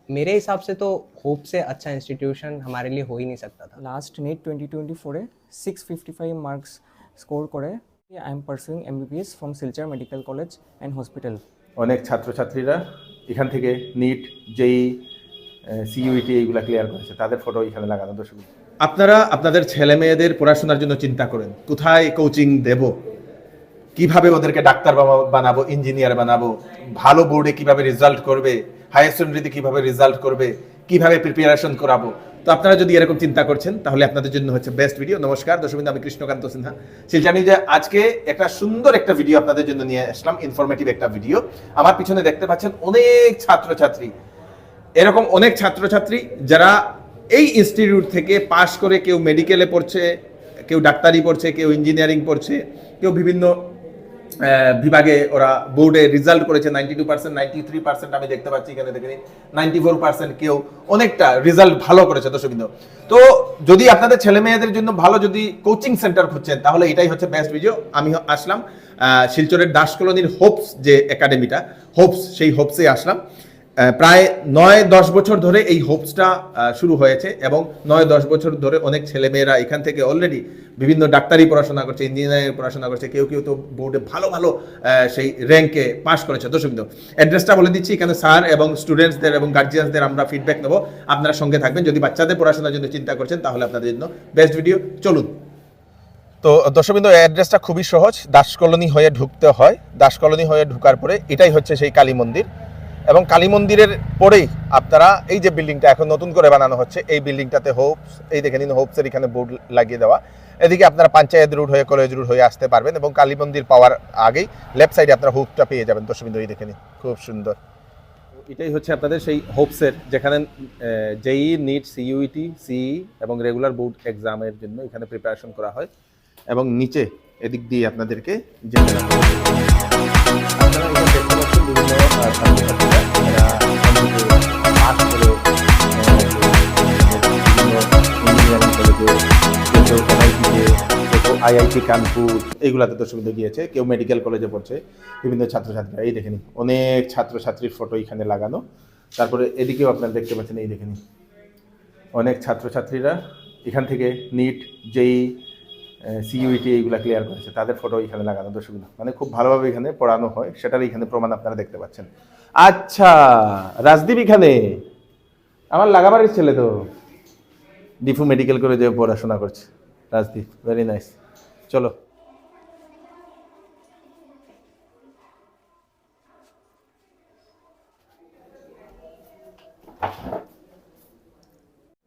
मेरे हिसाब से तो होप से अच्छा इंस्टीट्यूशन हमारे लिए हो ही नहीं सकता था। लास्ट नेट 2024 655 মার্কস স্কোর করে I am pursuing MBBS from Silchar medical college and hospital. অনেক ছাত্রছাত্রীরা এখান থেকে নিট জেই সিইউটি এইগুলা ক্লিয়ার করেছে, তাদের ফটো এখানে লাগানো। দর্শক, আপনারা আপনাদের ছেলে মেয়েদের পড়াশোনার জন্য চিন্তা করেন কোথায় কোচিং দেব, কিভাবে ওদেরকে ডাক্তার বানাবো, ইঞ্জিনিয়ার বানাবো, ভালো বোর্ডে কিভাবে রেজাল্ট করবে, হায়ার সেকেন্ডারিতে কিভাবে রেজাল্ট করবে, কিভাবে প্রিপারেশন করাবো। তো আপনারা যদি এরকম চিন্তা করছেন তাহলে আপনাদের জন্য হচ্ছে বেস্ট ভিডিও। নমস্কার দর্শক, আমি কৃষ্ণকান্ত সিনহা শিলচর যে আজকে একটা সুন্দর একটা ভিডিও আপনাদের জন্য নিয়ে আসলাম, ইনফরমেটিভ একটা ভিডিও। আমার পিছনে দেখতে পাচ্ছেন অনেক ছাত্রছাত্রী, এরকম অনেক ছাত্রছাত্রী যারা এই ইনস্টিটিউট থেকে পাশ করে কেউ মেডিকেলে পড়ছে, কেউ ডাক্তারি পড়ছে, কেউ ইঞ্জিনিয়ারিং পড়ছে, কেউ বিভিন্ন বিভাগে ওরা বোর্ডে রেজাল্ট করেছে 92%, 93% আমি দেখতে পাচ্ছি এখানে, দেখে নিন 94%, কেউ অনেকটা রেজাল্ট ভালো করেছে। দর্শকবৃন্দ, তো যদি আপনাদের ছেলে মেয়েদের জন্য ভালো যদি কোচিং সেন্টার খুঁজছেন তাহলে এটাই হচ্ছে বেস্ট ভিডিও। আমি আসলাম শিলচরের দাস কলোনির হোপস যে একাডেমিটা, হোপস, সেই হোপসে আসলাম। প্রায় 9-10 বছর ধরে এই হোপসটা শুরু হয়েছে এবং 9-10 বছর ধরে অনেক ছেলেমেয়েরা এখান থেকে অলরেডি বিভিন্ন ডাক্তারি পড়াশোনা করছে, ইঞ্জিনিয়ারিং পড়াশোনা করছে, কেউ কেউ তো বোর্ডে ভালো ভালো সেই র্যাঙ্কে পাশ করেছে। দর্শকবৃন্দ, অ্যাড্রেসটা বলে দিচ্ছি, এখানে স্যার এবং স্টুডেন্টসদের এবং গার্জিয়ানসদের আমরা ফিডব্যাক নেবো, আপনারা সঙ্গে থাকবেন। যদি বাচ্চাদের পড়াশোনার জন্য চিন্তা করছেন তাহলে আপনাদের জন্য বেস্ট ভিডিও। চলুন। তো দর্শকবৃন্দ, অ্যাড্রেসটা খুবই সহজ, দাস কলোনি হয়ে ঢুকতে হয়। দাস কলোনি হয়ে ঢুকার পরে এটাই হচ্ছে সেই কালী মন্দির, এবং কালী মন্দিরের পরেই আপনারা এই যে বিল্ডিংটা এখন নতুন করে বানানো হচ্ছে, এই বিল্ডিংটাতে হোপস, এই দেখে নিন হোপসের এখানে বোর্ড লাগিয়ে দেওয়া। এদিকে আপনারা পঞ্চায়েত রোড হয়ে কলেজ রোড হয়ে আসতে পারবেন, এবং কালী মন্দির পাওয়ার আগেই লেফট সাইডে আপনারা হোপটা পেয়ে যাবেন। দর্শকবৃন্দ, এই দেখে নিন, খুব সুন্দর। এটাই হচ্ছে আপনাদের সেই হোপসের, যেখানে জেই, নিট, সিইউটি, সিই এবং রেগুলার বোর্ড এক্সামের জন্য এখানে প্রিপারেশন করা হয়। এবং নিচে এদিক দিয়ে আপনাদেরকে যেতে হবে। আপনারা এখানে দেখতে পাচ্ছেন বিভিন্ন ছাত্রছাত্রীরা এরা পাস করে বিভিন্ন ইঞ্জিনিয়ারিং কলেজে, কেউ এনআইটিতে, কেউ আইআইটি কানপুর, এইগুলাতে দর্শকবৃন্দ গিয়েছে, কেউ মেডিকেল কলেজে পড়ছে, বিভিন্ন ছাত্রছাত্রীরা। এই দেখেনি অনেক ছাত্রছাত্রীর ফটো এখানে লাগানো। তারপরে এদিকেও আপনারা দেখতে পাচ্ছেন, এই দেখেনি অনেক ছাত্রছাত্রীরা এখান থেকে নিট জেই সিইউটি এইগুলা ক্লিয়ার করেছে, তাদের ফটো এখানে লাগানো। দর্শকবৃন্দ, মানে খুব ভালোভাবে এখানে পড়ানো হয়, সেটার এখানে প্রমাণ আপনারা দেখতে পাচ্ছেন। আচ্ছা, রাজদীপ এখানে আমার লাগাবাড়ির ছেলে তো, ডিফু মেডিকেল কলেজে পড়াশোনা করছে রাজদীপ, ভেরি নাইস। চলো।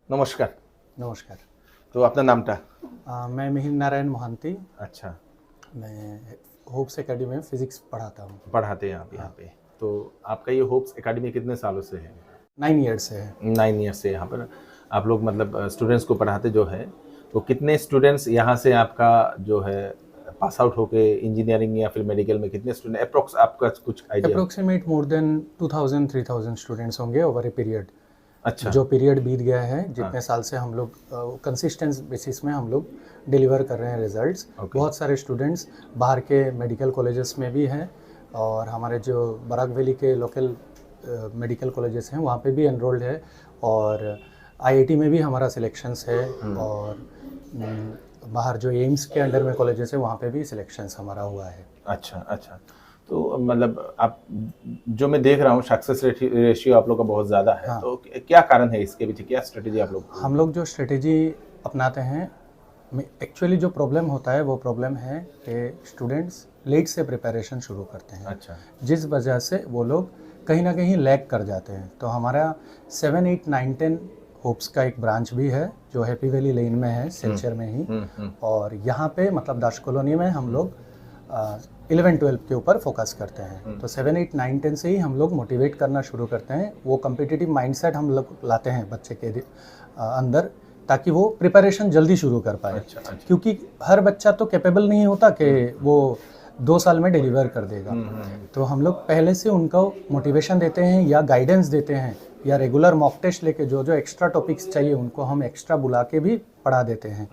নমস্কার। नमस्कार। তো আপনার नामটা? मैं मिहिर नारायण मोहंती। अच्छा, मैं होप्स एकेडमी में फिजिक्स पढ़ाता हूँ। पढ़ाते हैं आप यहाँ पे? तो आपका ये होप्स एकेडमी कितने सालों से है? 9 ईयर्स से है। 9 ईयर से यहाँ पर आप लोग मतलब स्टूडेंट्स को पढ़ाते जो है, तो कितने स्टूडेंट्स यहाँ से आपका जो है पास आउट होके इंजीनियरिंग या फिर मेडिकल में कितने स्टूडेंट अप्रोक्स, आपका कुछ idea? Approximate more than 2000-3000 students होंगे ओवर ए पीरियड। अच्छा, जो पीरियड बीत गया है, जितने साल से हम लोग कंसिस्टेंट बेसिस में हम लोग डिलीवर कर रहे हैं रिजल्ट्स। बहुत सारे स्टूडेंट्स बाहर के मेडिकल कॉलेजेस में भी हैं, और हमारे जो बराक वैली के लोकल मेडिकल कॉलेजेस हैं वहाँ पे भी एनरोल्ड है, और आईआईटी में भी हमारा सिलेक्शंस है, और बाहर जो एम्स के अंडर में कॉलेजेस है वहाँ पे भी सिलेक्शंस हमारा हुआ है। अच्छा अच्छा। तो मतलब आप जो मैं देख रहा हूँ सक्सेस रेशियो आप लोग का बहुत ज़्यादा है। हाँ। तो क्या कारण है इसके पीछे, क्या स्ट्रेटेजी आप लोग? हम लोग जो स्ट्रेटेजी अपनाते हैं, एक्चुअली जो प्रॉब्लम होता है वो प्रॉब्लम है कि स्टूडेंट्स लेट से प्रिपरेशन शुरू करते हैं। अच्छा। जिस वजह से वो लोग कहीं ना कहीं लैग कर जाते हैं। तो हमारा 7, 8, 9, 10 होप्स का एक ब्रांच भी है जो हैप्पी वैली लेन में है, सिलचर में ही। और यहाँ पे मतलब दास कॉलोनी में हम लोग 11-12 के ऊपर फोकस करते हैं। तो 7, 8, 9, 10 से ही हम लोग मोटिवेट करना शुरू करते हैं। वो कम्पिटिटिव माइंडसेट हम लोग लाते हैं बच्चे के अंदर, ताकि वो प्रिपरेशन जल्दी शुरू कर पाए। अच्छा। क्योंकि हर बच्चा तो कैपेबल नहीं होता कि वो 2 साल में डिलीवर कर देगा। तो हम लोग पहले से उनको मोटिवेशन देते हैं या गाइडेंस देते हैं, या रेगुलर मॉक टेस्ट लेके जो जो एक्स्ट्रा टॉपिक्स चाहिए उनको हम एक्स्ट्रा बुला के भी पढ़ा देते हैं,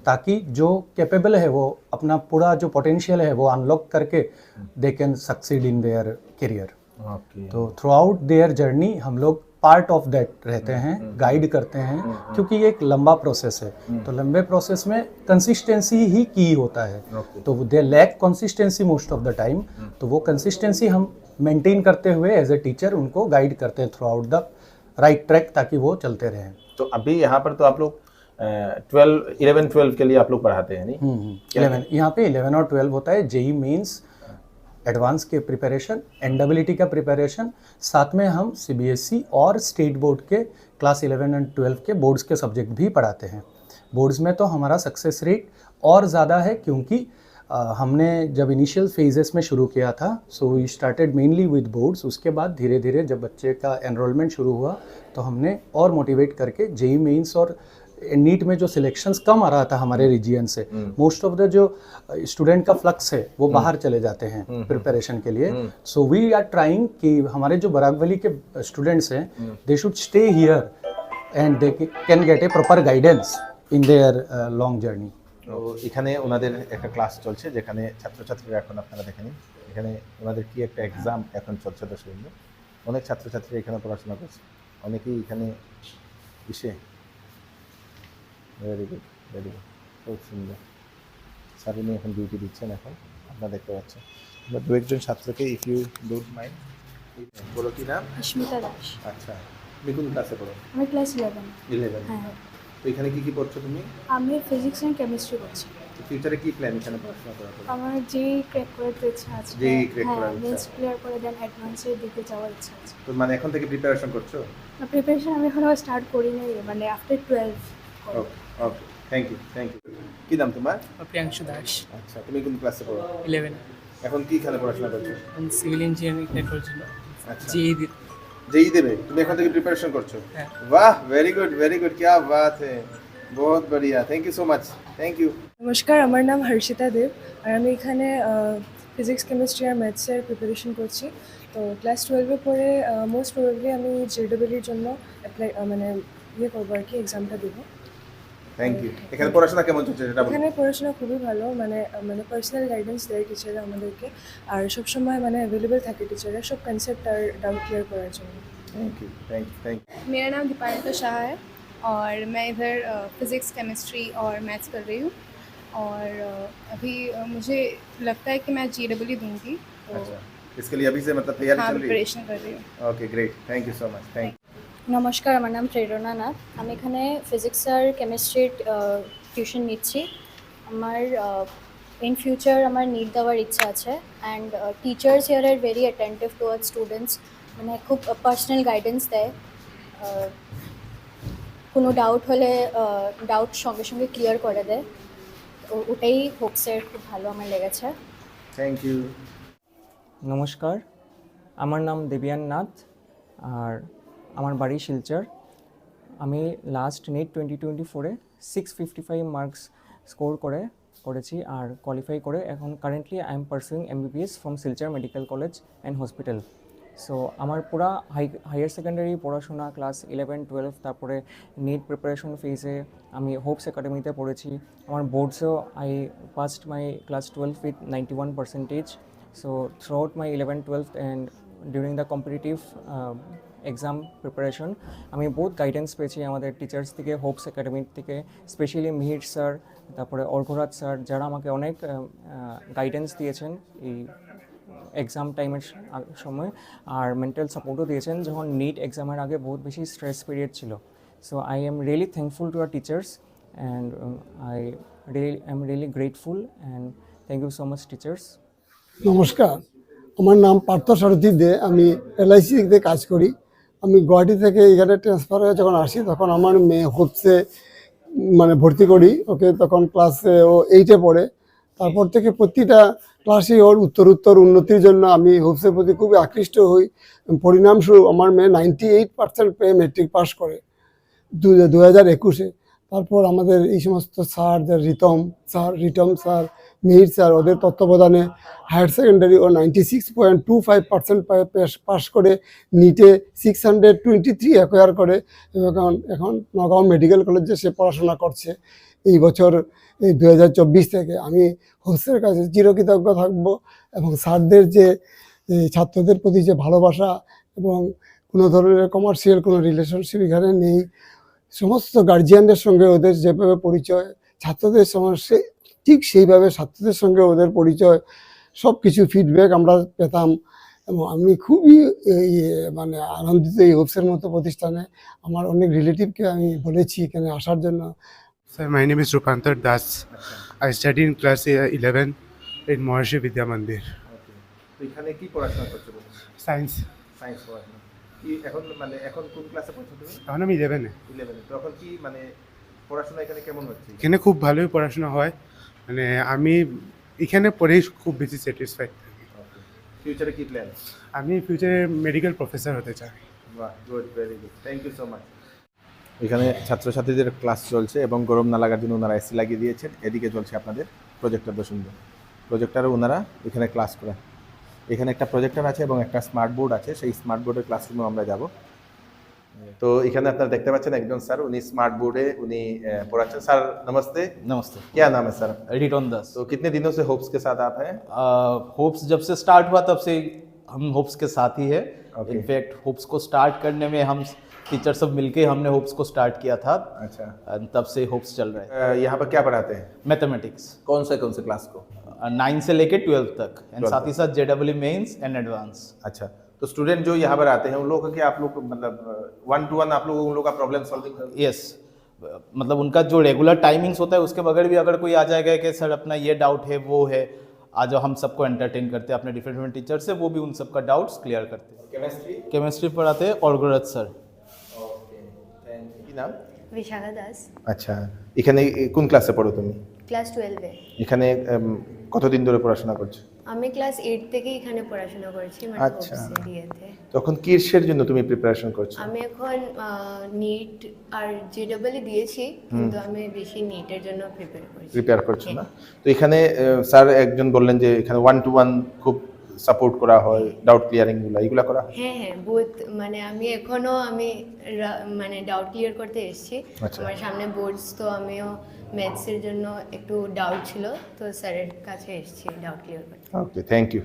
ताकि जो कैपेबल है वो अपना पूरा जो पोटेंशियल है वो अनलॉक करके they can succeed in their career. तो थ्रू आउट देयर जर्नी हम लोग पार्ट ऑफ दैट रहते हैं, गाइड करते हैं, क्योंकि ये एक लंबा प्रोसेस है। तो लंबे प्रोसेस में कंसिस्टेंसी ही की होता है। तो they lack consistency most of the time, तो वो कंसिस्टेंसी हम मेंटेन करते हुए एज ए टीचर उनको गाइड करते हैं throughout the right track, ताकि वो चलते रहें। तो अभी यहाँ पर तो आप लोग 11-12 के लिए आप लोग पढ़ाते हैं नहीं? 11 यहाँ पे 11 और 12 होता है। जेई मेंस, एडवांस के प्रिपरेशन, एनडब्ल्यूटी का प्रिपरेशन, साथ में हम सीबीएसई और स्टेट बोर्ड के क्लास 11 एंड 12 के बोर्ड्स के सब्जेक्ट भी पढ़ाते हैं। बोर्ड्स में तो हमारा सक्सेस रेट और ज़्यादा है, क्योंकि हमने जब इनिशियल फेजेस में शुरू किया था, so we started mainly with boards. उसके बाद धीरे धीरे जब बच्चे का एनरोलमेंट शुरू हुआ तो हमने और मोटिवेट करके जेई मेंस और नीट में जो सिलेक्शंस कम आ रहा था हमारे रीजियन से, मोस्ट ऑफ द जो स्टूडेंट का फ्लक्स है वो बाहर चले जाते हैं प्रिपरेशन के लिए। सो वी आर ट्राइंग कि हमारे जो बराकवली के स्टूडेंट्स हैं, they should stay here and they can get A proper guidance in their long journey. তো এখানে ওনাদের একটা ক্লাস চলছে, যেখানে ছাত্রছাত্রীরা এখন আপনারা দেখে নিন, এখানে ওনাদের কি একটা এক্সাম এখন চলছে। দর্শক, অনেক ছাত্রছাত্রী এখানে পড়াশোনা করছে, অনেকেই এখানে এসে ভেরি গুড, ভেরি গুড, খুব সুন্দর। স্যার উনি এখন ডিউটি দিচ্ছেন, এখন আপনারা দেখতে পাচ্ছেন। আমরা দু একজন ছাত্রকে, ইফ ইউ ডোন্ট মাইন্ড, বলো কি নাম? অস্মিতা দাস। আচ্ছা, তুমি কোন ক্লাসে পড়ো? আমি ক্লাস 11। 11। হ্যাঁ, তো এখানে কি কি পড়ছো তুমি? আমি ফিজিক্স অ্যান্ড কেমিস্ট্রি করছি। ফিউচারে কি প্ল্যান এখানে পড়াশোনা করার পর? আমার যেই ক্র্যাক করার তো ইচ্ছা আছে। JEE crack করার ইচ্ছা। মেন্স ক্লিয়ার করে দেন অ্যাডভান্সের দিকে যাওয়ার ইচ্ছা আছে। তো মানে এখন থেকে প্রিপারেশন করছো? প্রিপারেশন আমি এখনো স্টার্ট করি নাই, মানে আফটার 12 করব। ওকে, ওকে, থ্যাংক ইউ, থ্যাংক ইউ। কি নাম তোমার? প্রিয়াংশু দাস, আচ্ছা, তুমি কোন ক্লাসে পড়ো? 11। এখন কি এখানে পড়াশোনা করছো? সিভিল ইঞ্জিনিয়ারিং ক্র্যাক করছিল, আচ্ছা, जेई দেবে। তুমি এখন থেকে প্রিপারেশন করছো? হ্যাঁ। বাহ, ভেরি গুড, ভেরি গুড, क्या बात है, बहुत बढ़िया, thank you so much, thank you. নমস্কার, আমার নাম হর্ষিতা দেব, আর আমি এখানে ফিজিক্স, কেমিস্ট্রি আর ম্যাথসের প্রিপারেশন করছি। তো ক্লাস 12-এ পড়ে মোস্ট প্রবাবলি আমি জেডব্লিউর জন্য অ্যাপ্লাই মানে করবো আর কি, এক্সামটা দেবো। Thank you. এখানে পড়াশোনা কেমন চলছে সেটা বলো। এখানে পড়াশোনা খুবই ভালো, মানে পার্সোনাল গাইডেন্স দেয় টিচাররা আমাদেরকে, আর সবসময় মানে অ্যাভেলেবেল থাকে টিচাররা সব কনসেপ্ট আর ডাউট ক্লিয়ার করার জন্য। Thank you, thank you, thank you. मेरा नाम दीपालिका शाह है और मैं इधर फ़िज़िक्स, केमिस्ट्री और मैथ्स कर रही हूँ। और अभी मुझे लगता है कि मैं JEE दूँगी, तो अच्छा, इसके लिए अभी से मतलब तैयारी हाँ चल रही है? प्रिपरेशन कर रही हूँ। Okay, great, thank you so much, thank you. নমস্কার, আমার নাম প্রেরণা নাথ। আমি এখানে ফিজিক্স আর কেমিস্ট্রির টিউশন নিচ্ছি। আমার ইন ফিউচার আমার নিট দেওয়ার ইচ্ছা আছে, and teachers here are very attentive towards students, মানে খুব পার্সোনাল গাইডেন্স দেয়। কোনো ডাউট হলে ডাউট সঙ্গে সঙ্গে ক্লিয়ার করে দেয়। তো ওটাই হোপসের খুব ভালো আমার লেগেছে। Thank you. নমস্কার, আমার নাম দেবিয়ান নাথ, আর আমার বাড়ি শিলচর। আমি লাস্ট নেট 2024-এ 655 মার্কস স্কোর করেছি আর কোয়ালিফাই করে এখন currently I am pursuing MBBS from Silchar medical college and hospital. So আমার পুরা হায়ার সেকেন্ডারি পড়াশোনা ক্লাস 11-12, তারপরে নিট প্রিপারেশন ফেজে আমি হোপস একাডেমিতে পড়েছি। আমার বোর্ডসেও I passed my class 12 with 91%। So throughout my 11-12 and during the competitive exam preparation আমি বহুত গাইডেন্স পেয়েছি আমাদের টিচার্স থেকে, হোপস একাডেমির থেকে, স্পেশালি মিহির স্যার, তারপরে অর্ঘরাজ স্যার, যারা আমাকে অনেক গাইডেন্স দিয়েছেন এই এক্সাম টাইমের সময়, আর মেন্টাল সাপোর্টও দিয়েছেন যখন নিট এক্সামের আগে বহুত বেশি স্ট্রেস পিরিয়ড ছিল। So I am really thankful to our teachers and I am really grateful and thank you so much teachers. নমস্কার, আমার নাম পার্থ সারথী দে, আমি LIC-তে কাজ করি। আমি গুয়াহাটি থেকে এখানে ট্রান্সফার হয়ে যখন আসি তখন আমার মেয়ে হোপসে মানে ভর্তি করি ওকে, তখন ক্লাসে ও 8-এ পড়ে। তারপর থেকে প্রতিটা ক্লাসে ওর উত্তর উন্নতির জন্য আমি হোপসের প্রতি খুবই আকৃষ্ট হই। পরিণামস্বরূপ আমার মেয়ে 98% পেয়ে মেট্রিক পাস করে 2021-এ। তারপর আমাদের এই সমস্ত sir, Ritam sir, Mihir sir, ওদের তত্ত্বাবধানে হায়ার সেকেন্ডারি ও 96.25% পাস করে নিটে 623 অ্যাকোয়ার করে, এবং এখন নগাঁও মেডিকেল কলেজে সে পড়াশোনা করছে। এই বছর 2024 থেকে আমি হোপসের কাছে চিরকৃতজ্ঞ থাকব, এবং স্যারদের যে ছাত্রদের প্রতি যে ভালোবাসা এবং কোনো ধরনের কমার্শিয়াল কোনো রিলেশনশিপ এখানে নেই। সমস্ত গার্জিয়ানদের সঙ্গে ওদের যেভাবে পরিচয়, ছাত্রদের সঙ্গে ঠিক সেইভাবে ছাত্রদের সঙ্গে ওদের পরিচয়, সব কিছু ফিডব্যাক আমরা পেতাম। এবং আমি খুবই মানে আনন্দিত এই হোপসের মতো প্রতিষ্ঠানে। আমার অনেক রিলেটিভকে আমি বলেছি এখানে আসার জন্য। Sir, my name is Rupantar Das. I study in class 11 in Maharshi Vidya Mandir. তো এখানে কি পড়াশোনা করছো? Science. সায়েন্স পড়াশোনা কি এখন কোন ক্লাসে পড়ছো তুমি? এখন আমি 11 এ। 11 তো এখন কি পড়াশোনা এখানে কেমন হচ্ছে? এখানে খুব ভালোই পড়াশোনা হয়, মানে আমি এখানে পড়েই খুব বেশি স্যাটিসফাইড থাকি। ফিউচারে কি প্ল্যান? আমি ফিউচারে মেডিকেল প্রফেসর হতে চাই। বাহ, good, very good, thank you so much. এখানে ছাত্রছাত্রীদের ক্লাস চলছে এবং গরম না লাগার জন্য ওনারা এসি লাগিয়ে দিয়েছেন। এদিকে চলছে আপনাদের প্রজেক্টর সুন্দর প্রজেক্টরে ওনারা এখানে ক্লাস করেন। এখানে একটা প্রজেক্টর আছে এবং একটা স্মার্ট বোর্ড আছে, সেই স্মার্ট বোর্ডের ক্লাসরুমে আমরা যাব। তো এখানে আপনারা দেখতে পাচ্ছেন একজন স্যার, উনি স্মার্ট बोर्डे उनी पढ़ाते। सर नमस्ते। नमस्ते। क्या नाम है सर? एडिटॉन दास। तो कितने दिनों से होप्स के साथ आप हैं? होप्स जब से स्टार्ट हुआ तब से हम होप्स के साथ ही है। Okay. इनफैक्ट होप्स को स्टार्ट करने में हम टीचर सब मिलके हमने होप्स को स्टार्ट किया था। अच्छा। तब से होप्स चल रहा है। यहाँ पर क्या पढ़ाते हैं? मैथमेटिक्स। कौन से क्लास को? 9 से लेके 12 तक, एंड 12 साथ ही साथ JEE मेंस एंड एडवांस। अच्छा, तो स्टूडेंट जो यहाँ पर आते हैं उन लोगों का क्या आप लोग मतलब 1-to-1 आप लोग उन लोग का प्रॉब्लम सॉल्विंग करते हैं? यस, मतलब उनका जो रेगुलर टाइमिंग्स होता है उसके बगैर भी अगर कोई आ जाएगा कि सर अपना ये डाउट है वो है, आज हम सबको एंटरटेन करते हैं अपने डिफरेंट टीचर से, वो भी उन सबका डाउट्स क्लियर करते हैं। केमिस्ट्री पढ़ाते हैं ऑर्गोरथ सर। Okay, thank you. नाम? विशाखा दास। আচ্ছা, এখানে কোন ক্লাসে পড়ো তুমি? ক্লাস 12 এ। এখানে কতদিন ধরে পড়াশোনা করছো? আমি ক্লাস 8 থেকে এখানে পড়াশোনা করছি, মানে আচ্ছা। হোপস এরিয়াতে। তখন কিসের জন্য তুমি প্রিপারেশন করছো? আমি এখন নিট আর JEE দিয়েছি, কিন্তু আমি বেশি নিটের জন্য প্রিপেয়ার করছো না? তো এখানে স্যার একজন বললেন যে এখানে 1-to-1 খুব সাপোর্ট করা হয়, ডাউট ক্লিয়ারিং এগুলা করা হয়? হ্যাঁ হ্যাঁ, বহুত, মানে আমি এখনো মানে ডাউট ক্লিয়ার করতে এসেছি। আচ্ছা। আমার সামনে বোর্ডস, তো আমিও ম্যাথসের জন্য একটু ডাউট ছিল, তো স্যারের কাছে এসেছি ডাউট ক্লিয়ার করতে। Okay, thank you.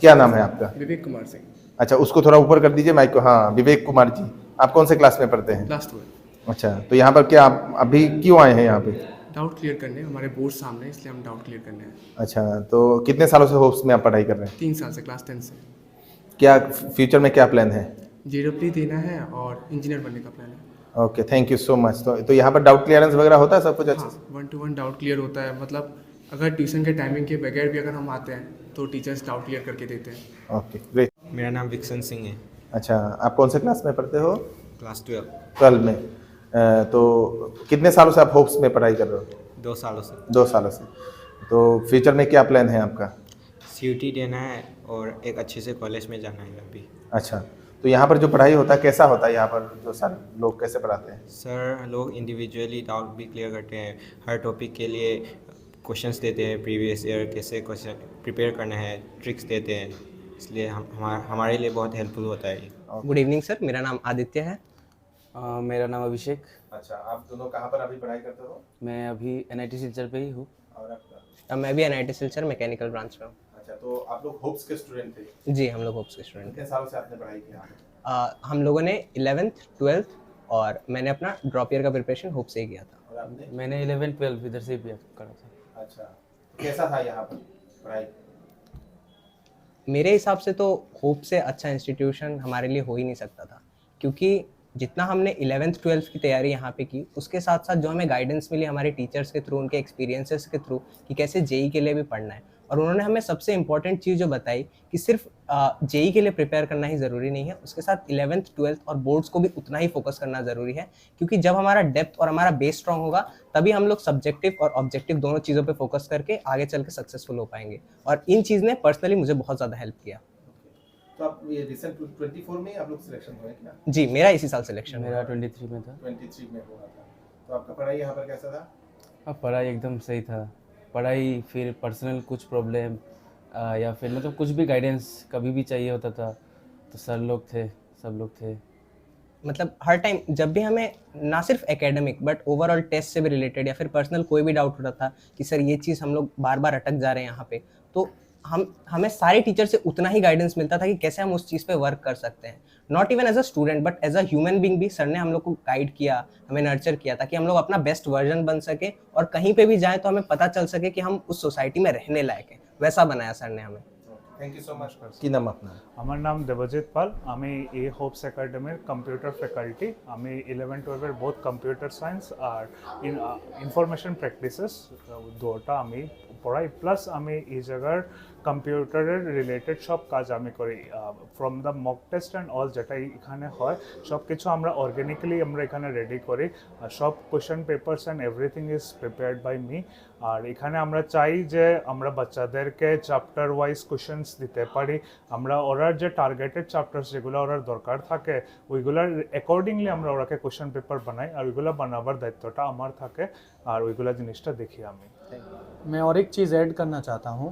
क्या नाम है आपका? विवेक कुमार सिंह। अच्छा, उसको थोड़ा ऊपर कर दीजिए माइक को। हाँ, विवेक कुमार जी, आप कौन से क्लास में पढ़ते हैं? क्लास 12। अच्छा, तो यहाँ पर क्या आप अभी क्यों आए हैं यहाँ पे? डाउट क्लियर करने, हमारे बोर्ड सामने, इसलिए हम डाउट क्लियर करने हैं। अच्छा, तो कितने सालों से होप्स में आप पढ़ाई कर रहे हैं? 3 साल से, क्लास 10 से। क्या फ्यूचर में क्या प्लान है? JEE देना है और इंजीनियर बनने का प्लान है। Okay, thank you so much. तो यहाँ पर डाउट क्लियरेंस वगैरह होता है सब कुछ अच्छे से? हाँ, 1-to-1 डाउट क्लियर होता है, मतलब अगर ट्यूशन के टाइमिंग के बगैर भी अगर हम आते हैं तो टीचर्स डाउट क्लियर करके देते हैं। Okay, great. मेरा नाम विक्सन सिंह है। अच्छा, आप कौन से क्लास में पढ़ते हो? क्लास 12। 12 में। तो कितने सालों से आप होप्स में पढ़ाई कर रहे हो? 2 सालों से। 2 सालों से। तो फ्यूचर में क्या प्लान है आपका? CUT देना है और एक अच्छे से कॉलेज में जाना है अभी। अच्छा, तो यहाँ पर जो पढ़ाई होता है कैसा होता है? यहाँ पर जो सर लोग कैसे पढ़ाते हैं? सर लोग इंडिविजुअली डाउट भी क्लियर करते हैं, हर टॉपिक के लिए क्वेश्चंस देते हैं, प्रीवियस ईयर कैसे क्वेश्चन प्रिपेयर करना है, ट्रिक्स देते हैं, इसलिए हमारे लिए बहुत हेल्पफुल होता है। गुड इवनिंग सर, मेरा नाम आदित्य है। मेरा नाम अभिषेक। अच्छा, आप दोनों कहाँ पर अभी पढ़ाई करते हो? मैं अभी NIT सिलचर पे ही हूँ। और आपका? मैं भी NIT सिलचर मैकेनिकल ब्रांच में हूँ। अच्छा, तो आप लोग होप्स के स्टूडेंट थे? जी, हम लोग होप्स के स्टूडेंट कितने सालों से आपने पढ़ाई की? हम लोगों ने 11th 12th और मैंने अपना ड्रॉप ईयर का प्रिपरेशन होप से ही किया था। और आपने? मैंने 11 12 इधर से भी करा था। अच्छा, तो कैसा था यहाँ पर पढ़ाई? मेरे हिसाब से तो होप से अच्छा इंस्टीट्यूशन हमारे लिए हो ही नहीं सकता था, क्योंकि जितना हमने 11th 12th की तैयारी यहाँ पे की, उसके साथ साथ जो हमें गाइडेंस मिली हमारे टीचर्स के थ्रू, उनके एक्सपीरियंसेस के थ्रू कि कैसे JEE के लिए भी पढ़ना है, और उन्होंने हमें सबसे इम्पॉर्टेंट चीज़ जो बताई कि सिर्फ JEE के लिए प्रिपेयर करना ही ज़रूरी नहीं है, उसके साथ 11th 12th और बोर्ड्स को भी उतना ही फोकस करना ज़रूरी है, क्योंकि जब हमारा डेप्थ और हमारा बेस स्ट्रॉन्ग होगा तभी हम लोग सब्जेक्टिव और ऑब्जेक्टिव दोनों चीज़ों पे फोकस करके आगे चल के सक्सेसफुल हो पाएंगे। और इन चीज़ ने पर्सनली मुझे बहुत ज़्यादा हेल्प किया। तो आप ये रिसेंट 24 में आप लोग सिलेक्शन हुए क्या? जी, मेरा इसी साल सिलेक्शन मेरा 23 में था। 23 में हुआ था। तो आपका पढ़ाई यहाँ पर कैसा था? अब पढ़ाई एकदम सही था। पढ़ाई, फिर पर्सनल कुछ प्रॉब्लम या फिर मतलब कुछ भी गाइडेंस कभी भी चाहिए होता था तो सर लोग थे, सब लोग थे। मतलब हर टाइम जब भी हमें ना सिर्फ एकेडमिक बट ओवरऑल टेस्ट से भी रिलेटेड या फिर पर्सनल कोई भी डाउट होता था कि सर ये चीज़ हम लोग बार बार अटक जा रहे हैं यहाँ पे, तो हमें सारे टीचर से उतना ही गाइडेंस मिलता था कि कैसे हम उस चीज़ पे वर्क कर सकते हैं, not even as a student but as a human being भी सर ने हम लोग को गाइड किया, हमें नर्चर किया ताकि हम लोग अपना बेस्ट वर्जन बन सके और कहीं पे भी जाएं तो हमें पता चल सके कि हम उस सोसाइटी में रहने लायक हैं, वैसा बनाया सर ने हमें। Thank you so much. কি নাম আপনার? আমার নাম দেবজিৎ পাল, আমি এই হোপস একাডেমির কম্পিউটার ফ্যাকাল্টি। আমি 11-12 বোথ কম্পিউটার সায়েন্স আর ইনফরমেশন প্র্যাকটিসেস দুটা আমি পড়াই, প্লাস আমি এই জায়গার কম্পিউটারের রিলেটেড সব কাজ আমি করি। From the mock test and all যেটা এখানে হয় সব কিছু আমরা অর্গানিক্যালি আমরা এখানে রেডি করি, আর সব question papers and everything is prepared by me. আর এখানে আমরা চাই যে আমরা বাচ্চাদেরকে চ্যাপ্টার ওয়াইজ কোয়েশ্চেন্স দিতে পারি, আমরা ওরার যে টার্গেটেড চ্যাপ্টার্স যেগুলো ওরার দরকার থাকে ওইগুলার অ্যাকর্ডিংলি আমরা ওরাকে কোয়েশ্চেন পেপার বানাই, আর ওইগুলো বানাবার দায়িত্বটা আমার থাকে, আর ওইগুলা জিনিসটা দেখি আমি। मैं और एक चीज़ ऐड करना चाहता हूँ,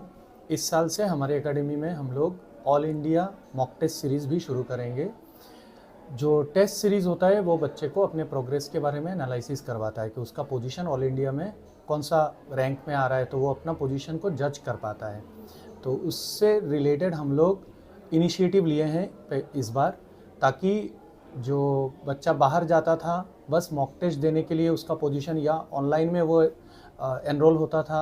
इस साल से हमारे एकेडमी में हम लोग all India mock test series भी शुरू करेंगे। जो टेस्ट सीरीज़ होता है वो बच्चे को अपने प्रोग्रेस के बारे में एनालिसिस करवाता है कि उसका पोजीशन ऑल इंडिया में कौन सा रैंक में आ रहा है, तो वो अपना पोजीशन को जज कर पाता है। तो उससे रिलेटेड हम लोग इनिशिएटिव लिए हैं इस बार, ताकि जो बच्चा बाहर जाता था बस मॉक टेस्ट देने के लिए उसका पोजीशन, या ऑनलाइन में वो एनरोल होता था,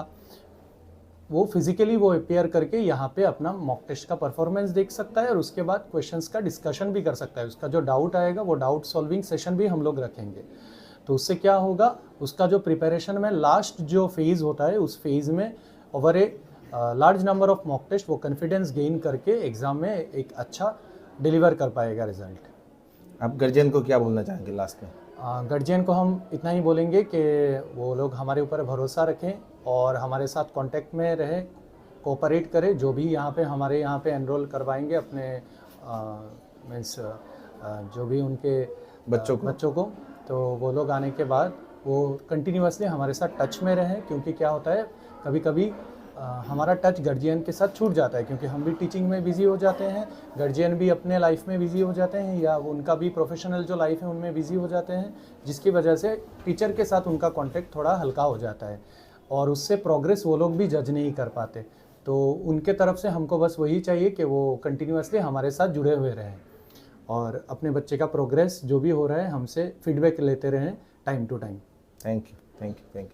वो फिज़िकली वो अपेयर करके यहाँ पे अपना मॉक टेस्ट का परफॉर्मेंस देख सकता है, और उसके बाद क्वेश्चंस का डिस्कशन भी कर सकता है। उसका जो डाउट आएगा वो डाउट सॉल्विंग सेशन भी हम लोग रखेंगे। तो उससे क्या होगा, उसका जो प्रिपरेशन में लास्ट जो फेज़ होता है उस फेज़ में over a large number of mock test वो कॉन्फिडेंस गेन करके एग्ज़ाम में एक अच्छा डिलीवर कर पाएगा रिज़ल्ट। आप गार्जियन को क्या बोलना चाहेंगे लास्ट में? गार्जियन को हम इतना ही बोलेंगे कि वो लोग हमारे ऊपर भरोसा रखें और हमारे साथ कांटेक्ट में रहें, कोऑपरेट करें। जो भी यहाँ पे हमारे यहाँ पे एनरोल करवाएंगे अपने मीन्स जो भी उनके बच्चों को, तो वो लोग आने के बाद वो कंटिन्यूअसली हमारे साथ टच में रहें, क्योंकि क्या होता है कभी कभी हमारा टच गार्जियन के साथ छूट जाता है, क्योंकि हम भी टीचिंग में बिज़ी हो जाते हैं, गार्जियन भी अपने लाइफ में बिज़ी हो जाते हैं, या उनका भी प्रोफेशनल जो लाइफ है उनमें बिज़ी हो जाते हैं, जिसकी वजह से टीचर के साथ उनका कांटेक्ट थोड़ा हल्का हो जाता है, और उससे प्रोग्रेस वो लोग भी जज नहीं कर पाते। तो उनके तरफ से हमको बस वही चाहिए कि वो कंटिन्यूअसली हमारे साथ जुड़े हुए रहें और अपने बच्चे का प्रोग्रेस जो भी हो रहा है हमसे फीडबैक लेते रहें time to time. Thank you, thank you, thank you.